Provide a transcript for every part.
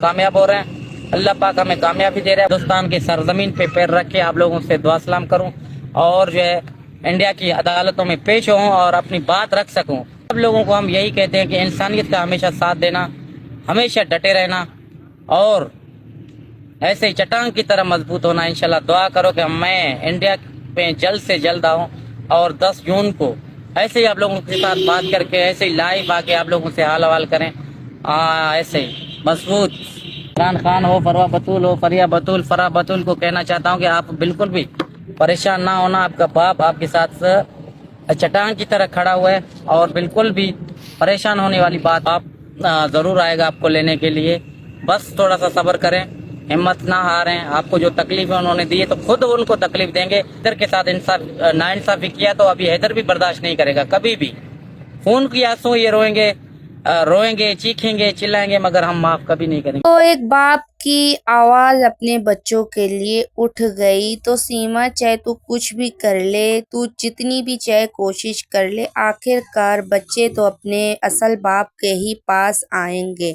کامیاب ہو رہے ہیں. اللہ پاک ہمیں کامیابی دے رہا ہے. ہندوستان کی سرزمین پہ پیر رکھ کے آپ لوگوں سے دعا سلام کروں اور جو ہے انڈیا کی عدالتوں میں پیش ہوں اور اپنی بات رکھ سکوں. سب لوگوں کو ہم یہی کہتے ہیں کہ انسانیت کا ہمیشہ ساتھ دینا, ہمیشہ ڈٹے رہنا اور ایسے ہی چٹان کی طرح مضبوط ہونا. انشاءاللہ دعا کرو کہ میں انڈیا پہ جلد سے جلد آؤں اور 10 جون کو ایسے ہی آپ لوگوں کے ساتھ بات کر کے ایسے ہی لائیو آ کے آپ لوگوں سے حال حوال کریں. ایسے ہی مضبوط عمران خان ہو, فروا بطول ہو, فرا بطول کو کہنا چاہتا ہوں کہ آپ بالکل بھی پریشان نہ ہونا. آپ کا باپ آپ کے ساتھ چٹان کی طرح کھڑا ہوا ہے اور بالکل بھی پریشان ہونے والی بات آپ ضرور آئے گا آپ کو لینے کے لیے. بس تھوڑا سا صبر کریں, ہمت نہ ہاریں. آپ کو جو تکلیف انہوں نے دی ہے تو خود ان کو تکلیف دیں گے. حیدر کے ساتھ ناانصافی کیا تو ابھی حیدر بھی برداشت نہیں کرے گا کبھی بھی. خون کی آنسو یہ روئیں گے, چیخیں گے, چلائیں گے, مگر ہم معاف کبھی نہیں کریں گے. تو ایک باپ کی آواز اپنے بچوں کے لیے اٹھ گئی. تو سیما چاہے تو کچھ بھی کر لے, تو جتنی بھی چاہے کوشش کر لے, آخر کار بچے تو اپنے اصل باپ کے ہی پاس آئیں گے.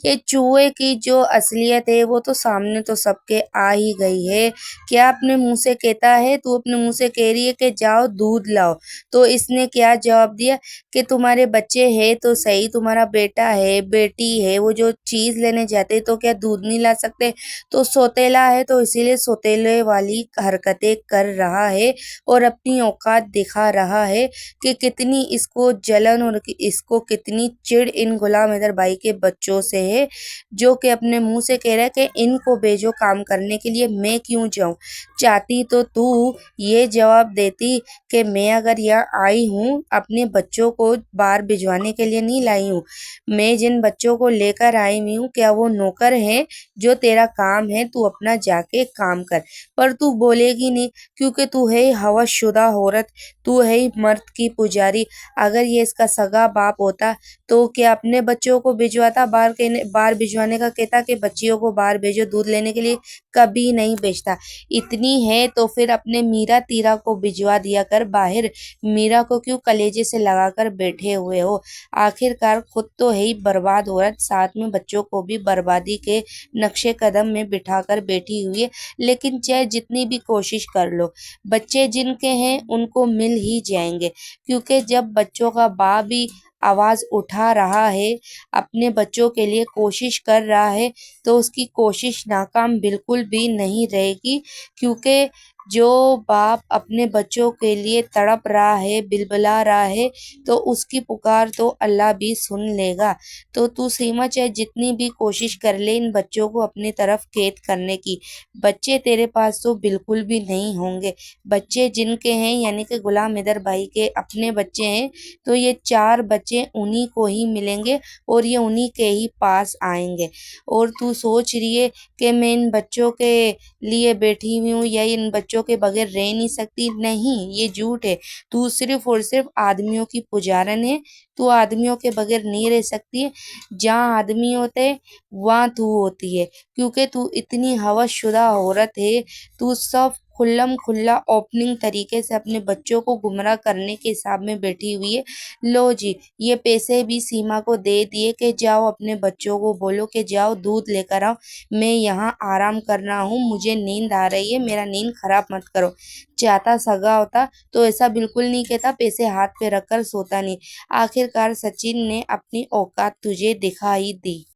یہ چوہے کی جو اصلیت ہے وہ تو سامنے تو سب کے آ ہی گئی ہے. کیا اپنے منہ سے کہتا ہے, تو اپنے منہ سے کہہ رہی ہے کہ جاؤ دودھ لاؤ. تو اس نے کیا جواب دیا کہ تمہارے بچے ہے تو صحیح, تمہارا بیٹا ہے بیٹی ہے, وہ جو چیز لینے جاتے تو کیا دودھ نہیں لا سکتے. تو سوتیلا ہے تو اسی لیے سوتیلے والی حرکتیں کر رہا ہے اور اپنی اوقات دکھا رہا ہے کہ کتنی اس کو جلن اور اس کو کتنی چڑ ان غلام حیدر بھائی کے بچوں سے ہے, جو کہ اپنے منہ سے کہہ رہا ہے کہ ان کو بھیجو کام کرنے کے لیے, میں کیوں جاؤں. چاہتی تو یہ جواب دیتی کہ میں اگر یہاں آئی ہوں اپنے بچوں کو باہر بھجوانے کے لیے نہیں لائی ہوں. میں جن بچوں کو لے کر آئی ہوئی ہوں کیا وہ نوکر ہیں جو تیرا کام ہے تو اپنا جا کے کام کر. پر تو بولے گی نہیں کیونکہ تو ہے ہوش شدہ عورت, تو ہے مرد کی پجاری. اگر یہ اس کا سگا باپ ہوتا تو کیا اپنے بچوں کو بھجواتا باہر بھجوانے کا, کہتا کہ بچیوں کو باہر بھیجو دودھ لینے کے لیے, کبھی نہیں بھیجتا. اتنی ہے تو پھر اپنے میرا تیرا کو بھجوا دیا کر باہر. میرا کو کیوں کلیجے سے لگا کر بیٹھے ہوئے ہو. آخر کار خود تو ہے ہی برباد عورت, ساتھ میں بچوں کو بھی بربادی کے نقشے قدم میں بٹھا کر بیٹھی ہوئی ہے. لیکن چاہے جتنی بھی کوشش کر لو, بچے جن کے ہیں ان کو مل ہی جائیں گے. کیونکہ جب بچوں کا باپ بھی آواز اٹھا رہا ہے, اپنے بچوں کے لیے کوشش کر رہا ہے, تو اس کی کوشش ناکام بالکل بھی نہیں رہے گی. کیونکہ جو باپ اپنے بچوں کے لیے تڑپ رہا ہے, بلبلا رہا ہے, تو اس کی پکار تو اللہ بھی سن لے گا. تو سیما چاہے جتنی بھی کوشش کر لے ان بچوں کو اپنی طرف قید کرنے کی, بچے تیرے پاس تو بالکل بھی نہیں ہوں گے. بچے جن کے ہیں یعنی کہ غلام حیدر بھائی کے اپنے بچے ہیں, تو یہ 4 بچے انہی کو ہی ملیں گے اور یہ انہی کے ہی پاس آئیں گے. اور تو سوچ رہی ہے کہ میں ان بچوں کے لیے بیٹھی ہوئی ہوں یا ان بچوں کے بغیر رہ نہیں سکتی. نہیں, یہ جھوٹ ہے. تو صرف اور صرف آدمیوں کی پجارن ہے. تو آدمیوں کے بغیر نہیں رہ سکتی ہے. جہاں آدمی ہوتے وہاں تو ہوتی ہے, کیونکہ تو اتنی ہوش شدہ عورت ہے. تو سب کھلم کھلا اوپننگ طریقے سے اپنے بچوں کو گمراہ کرنے کے حساب میں بیٹھی ہوئی ہے. لو جی, یہ پیسے بھی سیما کو دے دیے کہ جاؤ اپنے بچوں کو بولو کہ جاؤ دودھ لے کر آؤ, میں یہاں آرام کر رہا ہوں, مجھے نیند آ رہی ہے, میرا نیند خراب مت کرو. چاہتا سگا ہوتا تو ایسا بالکل نہیں کہتا, پیسے ہاتھ پہ رکھ کر سوتا نہیں. آخر کار سچن نے اپنی اوقات تجھے دکھائی دی.